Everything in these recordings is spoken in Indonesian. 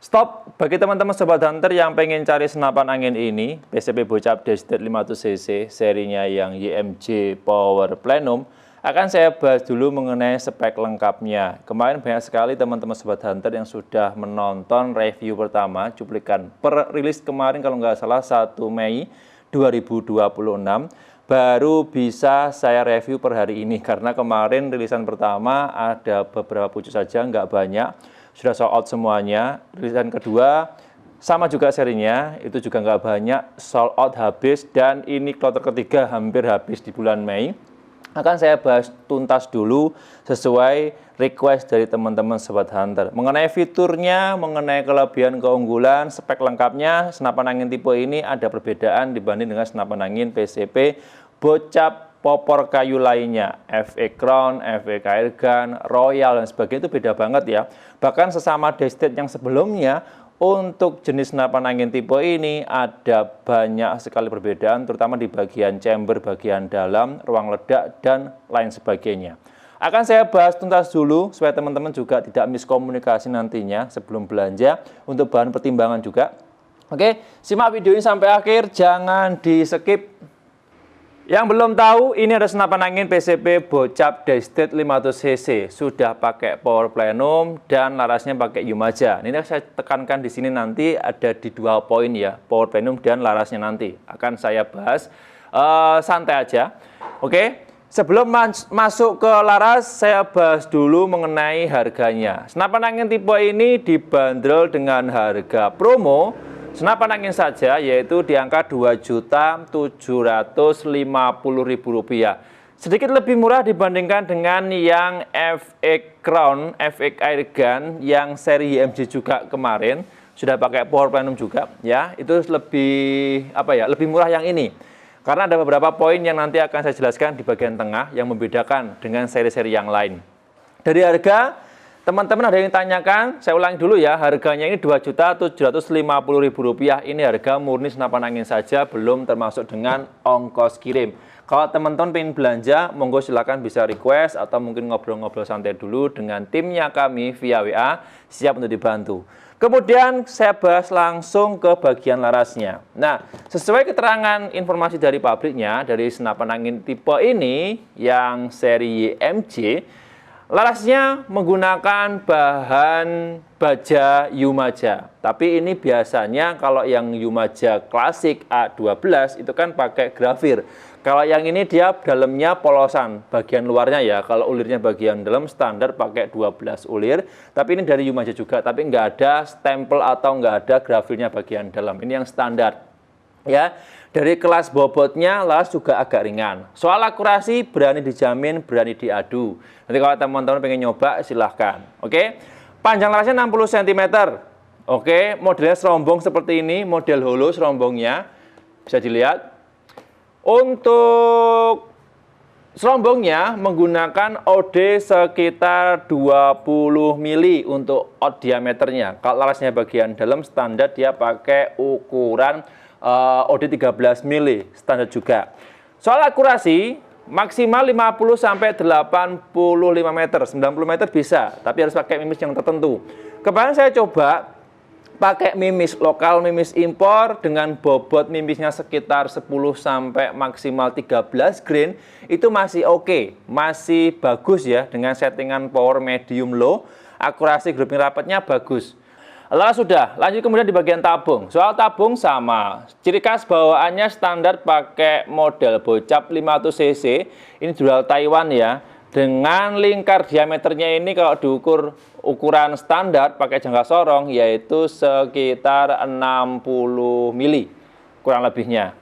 Stop bagi teman-teman sobat hunter yang pengen cari senapan angin ini, PCP Bocap Destet 500cc serinya yang YMJ Power Plenum, akan saya bahas dulu mengenai spek lengkapnya. Kemarin banyak sekali teman-teman sobat hunter yang sudah menonton review pertama cuplikan per rilis kemarin, kalau nggak salah 1 Mei 2026, baru bisa saya review per hari ini karena kemarin rilisan pertama ada beberapa pucuk saja, nggak banyak, sudah sold out semuanya. Rilisan kedua sama juga serinya, itu juga nggak banyak, sold out habis, dan ini kloter ketiga hampir habis di bulan Mei. Akan saya bahas tuntas dulu sesuai request dari teman-teman sobat hunter mengenai fiturnya, mengenai kelebihan keunggulan, spek lengkapnya. Senapan angin tipe ini ada perbedaan dibanding dengan senapan angin PCP Bocap popor kayu lainnya, FE Crown, FE Airgun, Royal dan sebagainya, itu beda banget ya. Bahkan sesama Destet yang sebelumnya, untuk jenis senapan angin tipe ini ada banyak sekali perbedaan, terutama di bagian chamber, bagian dalam, ruang ledak, dan lain sebagainya. Akan saya bahas tuntas dulu, supaya teman-teman juga tidak miskomunikasi nantinya sebelum belanja, untuk bahan pertimbangan juga. Oke, simak video ini sampai akhir, jangan di-skip. Yang belum tahu, ini ada senapan angin PCP Bocap Destet 500cc, sudah pakai power plenum dan larasnya pakai Umaja. Ini saya tekankan di sini, nanti ada di 2 poin ya, power plenum dan larasnya nanti akan saya bahas santai aja. Oke, sebelum masuk ke laras, saya bahas dulu mengenai harganya. Senapan angin tipe ini dibanderol dengan harga promo senapan angin saja, yaitu di angka Rp2.750.000. Sedikit lebih murah dibandingkan dengan yang FE Crown, FE Airgun yang seri YMJ juga kemarin, sudah pakai power plenum juga ya. Itu lebih lebih murah yang ini. Karena ada beberapa poin yang nanti akan saya jelaskan di bagian tengah yang membedakan dengan seri-seri yang lain. Dari harga, teman-teman ada yang tanyakan, saya ulangi dulu ya, harganya ini Rp2.750.000. Ini harga murni senapan angin saja, belum termasuk dengan ongkos kirim. Kalau teman-teman pengen belanja, monggo silakan bisa request atau mungkin ngobrol-ngobrol santai dulu dengan timnya kami via WA, siap untuk dibantu. Kemudian saya bahas langsung ke bagian larasnya. Nah, sesuai keterangan informasi dari pabriknya, dari senapan angin tipe ini yang seri YMJ, larasnya menggunakan bahan baja Umaja. Tapi ini biasanya kalau yang Umaja klasik A12 itu kan pakai grafir. Kalau yang ini dia dalamnya polosan, bagian luarnya ya. Kalau ulirnya bagian dalam standar pakai 12 ulir. Tapi ini dari Umaja juga, tapi nggak ada stempel atau nggak ada grafirnya bagian dalam. Ini yang standar. Ya, dari kelas bobotnya laras juga agak ringan. Soal akurasi berani dijamin, berani diadu. Nanti kalau teman-teman pengen nyoba silahkan. Oke, panjang larasnya 60 cm. Oke, modelnya serombong seperti ini, model holo serombongnya bisa dilihat. Untuk serombongnya menggunakan OD sekitar 20 mili untuk out diameternya. Kalau larasnya bagian dalam standar dia pakai ukuran OD 13 mili standar juga. Soal akurasi maksimal 50 sampai 85 meter, 90 meter bisa, tapi harus pakai mimis yang tertentu. Kemarin saya coba pakai mimis lokal, mimis impor dengan bobot mimisnya sekitar 10 sampai maksimal 13 grain, itu masih oke, masih bagus ya, dengan settingan power medium low, akurasi grouping rapatnya bagus. Lalu sudah, lanjut kemudian di bagian tabung. Soal tabung sama, ciri khas bawaannya standar pakai model Bocap 500cc, ini dual Taiwan ya, dengan lingkar diameternya ini kalau diukur ukuran standar pakai jangka sorong yaitu sekitar 60 mili kurang lebihnya.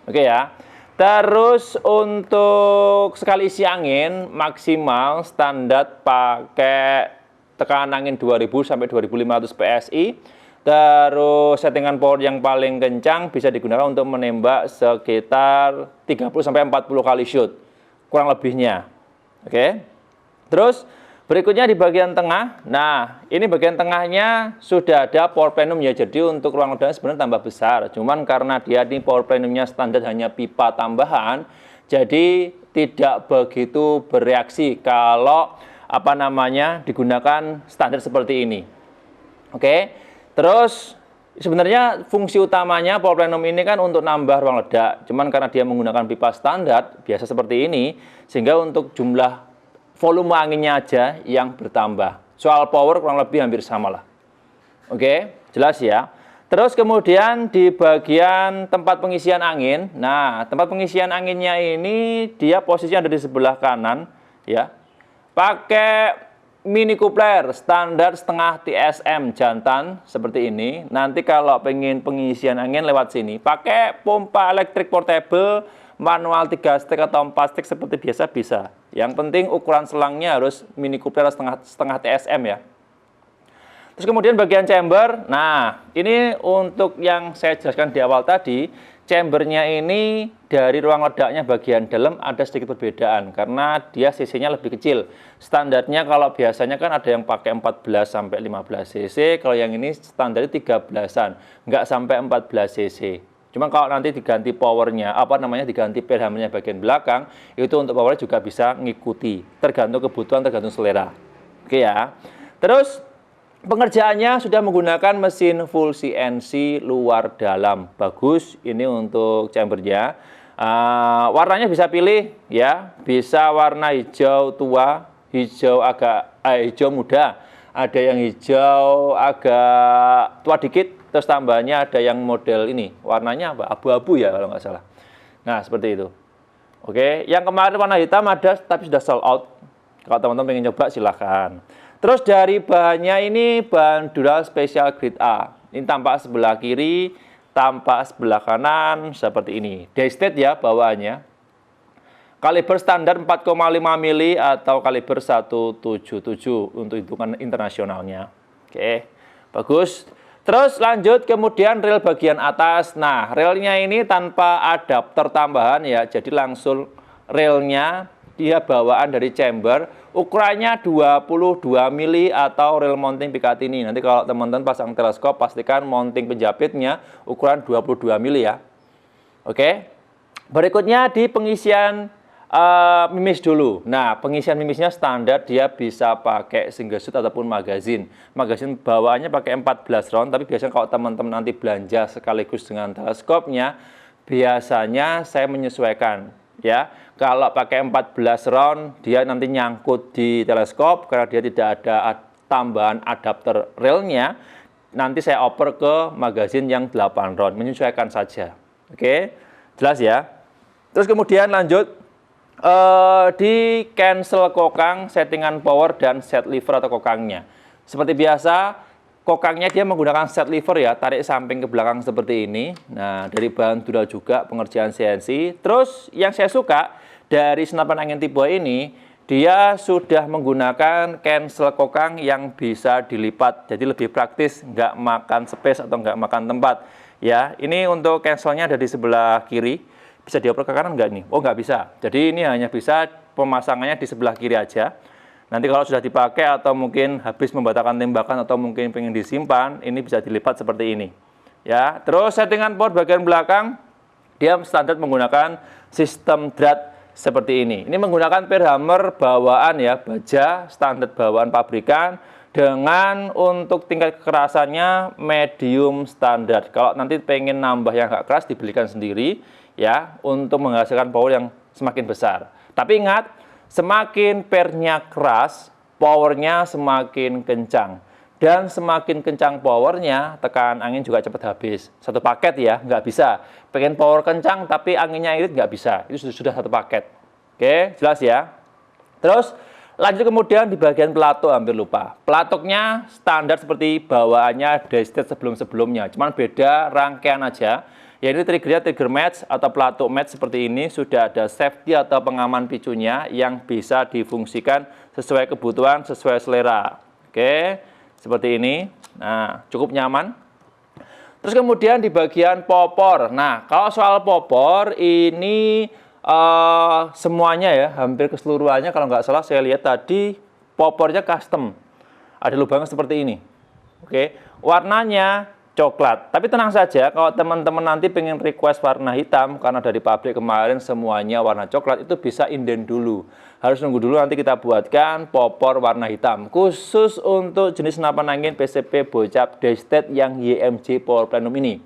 Oke ya. Terus untuk sekali isi angin maksimal standar pakai tekanan angin 2000 sampai 2500 PSI. Terus settingan power yang paling kencang bisa digunakan untuk menembak sekitar 30 sampai 40 kali shoot kurang lebihnya. Oke. Terus berikutnya di bagian tengah. Nah, ini bagian tengahnya sudah ada power plenum ya. Jadi untuk ruang ledaknya sebenarnya tambah besar. Cuman karena dia ini power plenumnya standar hanya pipa tambahan, jadi tidak begitu bereaksi kalau digunakan standar seperti ini. Oke. Terus sebenarnya fungsi utamanya power plenum ini kan untuk nambah ruang ledak. Cuman karena dia menggunakan pipa standar biasa seperti ini, sehingga untuk jumlah volume anginnya aja yang bertambah. Soal power kurang lebih hampir sama lah. Oke, jelas ya. Terus kemudian di bagian tempat pengisian angin. Nah, tempat pengisian anginnya ini dia posisinya ada di sebelah kanan ya. Pakai mini coupler standar setengah TSM jantan seperti ini. Nanti kalau pengen pengisian angin lewat sini, pakai pompa elektrik portable manual 3 stek atau 4 stek seperti biasa bisa. Yang penting ukuran selangnya harus mini coupler setengah TSM ya. Terus kemudian bagian chamber, nah ini untuk yang saya jelaskan di awal tadi, chambernya ini dari ruang ledaknya bagian dalam ada sedikit perbedaan karena dia cc-nya lebih kecil. Standarnya kalau biasanya kan ada yang pakai 14 sampai 15 cc, kalau yang ini standarnya 13-an, nggak sampai 14 cc. Cuma kalau nanti diganti powernya, diganti pelhamnya bagian belakang, itu untuk powernya juga bisa ngikuti, tergantung kebutuhan, tergantung selera. Oke ya. Terus pengerjaannya sudah menggunakan mesin full CNC luar dalam. Bagus, ini untuk chambernya. Warnanya bisa pilih ya, bisa warna hijau tua, hijau muda. Ada yang hijau agak tua dikit, terus tambahnya ada yang model ini. Warnanya apa? Abu-abu ya kalau nggak salah. Nah, seperti itu. Oke, yang kemarin warna hitam ada tapi sudah sold out. Kalau teman-teman pengen coba silahkan. Terus dari bahannya ini bahan Dural Special Grade A. Ini tampak sebelah kiri, tampak sebelah kanan seperti ini. Daystate ya bawaannya. Kaliber standar 4,5 mili atau kaliber 177 untuk hitungan internasionalnya. Oke, bagus. Terus lanjut kemudian rel bagian atas. Nah, relnya ini tanpa adapter tambahan ya. Jadi langsung relnya dia bawaan dari chamber, ukurannya 22 mili atau rel mounting Picatinny. Nanti kalau teman-teman pasang teleskop, pastikan mounting penjepitnya ukuran 22 mili ya. Oke. Berikutnya di pengisian mimis dulu. Nah, pengisian mimisnya standar, dia bisa pakai single shoot ataupun magazine. Magazine bawaannya pakai 14 round, tapi biasanya kalau teman-teman nanti belanja sekaligus dengan teleskopnya, biasanya saya menyesuaikan. Ya, kalau pakai 14 round dia nanti nyangkut di teleskop karena dia tidak ada tambahan adapter relnya. Nanti saya oper ke magazine yang 8 round, menyesuaikan saja. Oke, jelas ya. Terus kemudian lanjut di cancel kokang, settingan power dan set lever atau kokangnya. Seperti biasa, kokangnya dia menggunakan set lever ya, tarik samping ke belakang seperti ini. Nah, dari bahan Dural juga pengerjaan CNC. Terus yang saya suka dari senapan angin tipe ini, dia sudah menggunakan cancel kokang yang bisa dilipat. Jadi lebih praktis, nggak makan space atau nggak makan tempat. Ya, ini untuk cancelnya ada di sebelah kiri. Bisa dioper ke kanan nggak nih? Oh, nggak bisa. Jadi ini hanya bisa pemasangannya di sebelah kiri aja. Nanti kalau sudah dipakai atau mungkin habis membatalkan tembakan atau mungkin pengen disimpan, ini bisa dilipat seperti ini. Ya, terus settingan power bagian belakang, dia standar menggunakan sistem drat seperti ini. Ini menggunakan perhammer bawaan ya, baja standar bawaan pabrikan dengan untuk tingkat kekerasannya medium standar. Kalau nanti pengen nambah yang agak keras dibelikan sendiri ya, untuk menghasilkan power yang semakin besar. Tapi ingat, semakin pernya keras, powernya semakin kencang. Dan semakin kencang powernya, tekanan angin juga cepat habis. Satu paket ya, nggak bisa. Pengen power kencang tapi anginnya irit nggak bisa. Itu sudah satu paket. Oke, jelas ya. Terus lanjut kemudian di bagian pelatuk, hampir lupa. Pelatuknya standar seperti bawaannya Daystate sebelum-sebelumnya. Cuman beda rangkaian aja. Ya, ini triggernya trigger match atau pelatuk match seperti ini. Sudah ada safety atau pengaman picunya yang bisa difungsikan sesuai kebutuhan, sesuai selera. Oke, seperti ini. Nah, cukup nyaman. Terus kemudian di bagian popor. Nah, kalau soal popor ini semuanya ya, hampir keseluruhannya kalau nggak salah saya lihat tadi popornya custom. Ada lubangnya seperti ini. Oke, warnanya coklat. Tapi tenang saja, kalau teman-teman nanti pengen request warna hitam, karena dari pabrik kemarin semuanya warna coklat, itu bisa inden dulu. Harus nunggu dulu, nanti kita buatkan popor warna hitam. Khusus untuk jenis senapan angin PCP Bocap Daystead yang YMJ Power Plenum ini.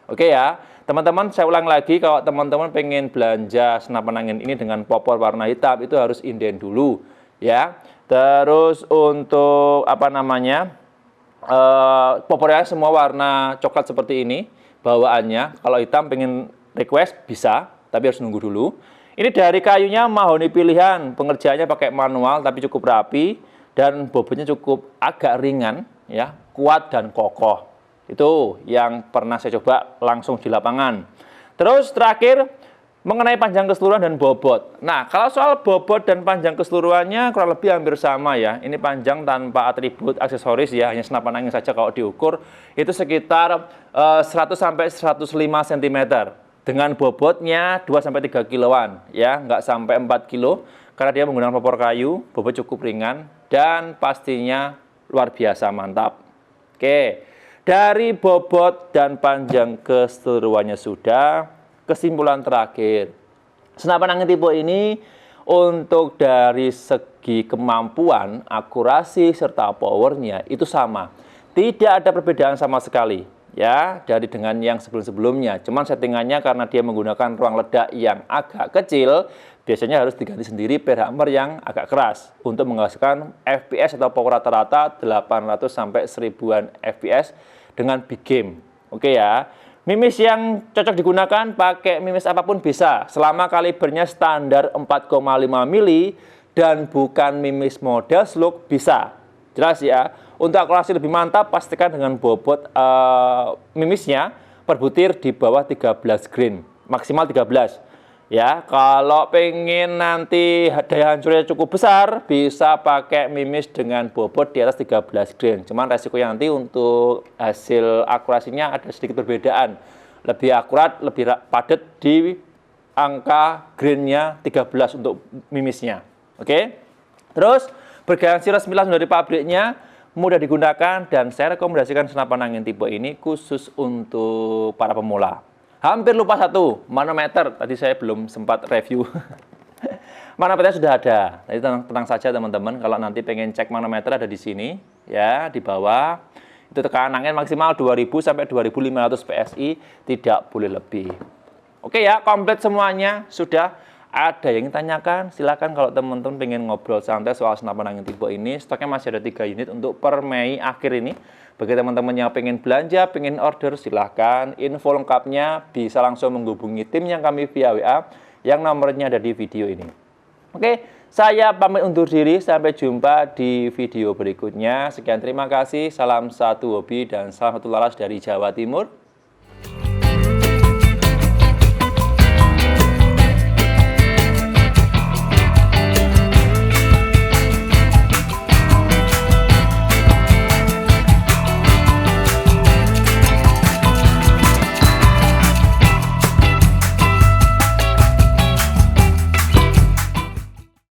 Oke ya, teman-teman, saya ulang lagi, kalau teman-teman pengen belanja senapan angin ini dengan popor warna hitam, itu harus inden dulu. Ya, terus untuk popornya semua warna coklat seperti ini bawaannya. Kalau hitam pengen request bisa, tapi harus nunggu dulu. Ini dari kayunya mahoni pilihan, pengerjaannya pakai manual tapi cukup rapi dan bobotnya cukup agak ringan ya, kuat dan kokoh. Itu yang pernah saya coba langsung di lapangan. Terus terakhir mengenai panjang keseluruhan dan bobot. Nah, kalau soal bobot dan panjang keseluruhannya kurang lebih hampir sama ya. Ini panjang tanpa atribut aksesoris ya, hanya senapan angin saja kalau diukur itu sekitar 100 sampai 105 cm. Dengan bobotnya 2 sampai 3 kiloan ya, nggak sampai 4 kilo karena dia menggunakan popor kayu, bobot cukup ringan dan pastinya luar biasa mantap. Oke. Dari bobot dan panjang keseluruhannya sudah. Kesimpulan terakhir, senapan angin tipe ini untuk dari segi kemampuan, akurasi, serta powernya itu sama. Tidak ada perbedaan sama sekali ya dari dengan yang sebelum-sebelumnya. Cuman settingannya karena dia menggunakan ruang ledak yang agak kecil, biasanya harus diganti sendiri per hammer yang agak keras untuk menghasilkan FPS atau power rata-rata 800 sampai 1000-an FPS dengan big game. Oke ya. Mimis yang cocok digunakan pakai mimis apapun bisa, selama kalibernya standar 4,5 mili dan bukan mimis model slug bisa. Jelas ya. Untuk akurasi lebih mantap, pastikan dengan bobot mimisnya per butir di bawah 13 grain, maksimal 13. Ya, kalau pengen nanti daya hancurnya cukup besar, bisa pakai mimis dengan bobot di atas 13 grain. Cuman resikonya nanti untuk hasil akurasinya ada sedikit perbedaan. Lebih akurat, lebih padat di angka grainnya 13 untuk mimisnya. Oke? Terus, bergaransi resmi langsung dari pabriknya, mudah digunakan, dan saya rekomendasikan senapan angin tipe ini khusus untuk para pemula. Hampir lupa satu, manometer. Tadi saya belum sempat review. Manometernya sudah ada. Jadi tenang saja teman-teman. Kalau nanti pengen cek manometer ada di sini, ya di bawah. Itu tekanan angin maksimal 2000 sampai 2500 PSI, tidak boleh lebih. Oke ya, komplit semuanya sudah. Ada yang ditanyakan? Silakan kalau teman-teman pengen ngobrol santai soal senapan angin tipe ini. Stoknya masih ada 3 unit untuk per Mei akhir ini. Bagi teman-teman yang pengen belanja, pengen order, silahkan. Info lengkapnya bisa langsung menghubungi tim yang kami via WA yang nomornya ada di video ini. Oke, saya pamit undur diri. Sampai jumpa di video berikutnya. Sekian, terima kasih. Salam satu hobi dan salam satu laras dari Jawa Timur.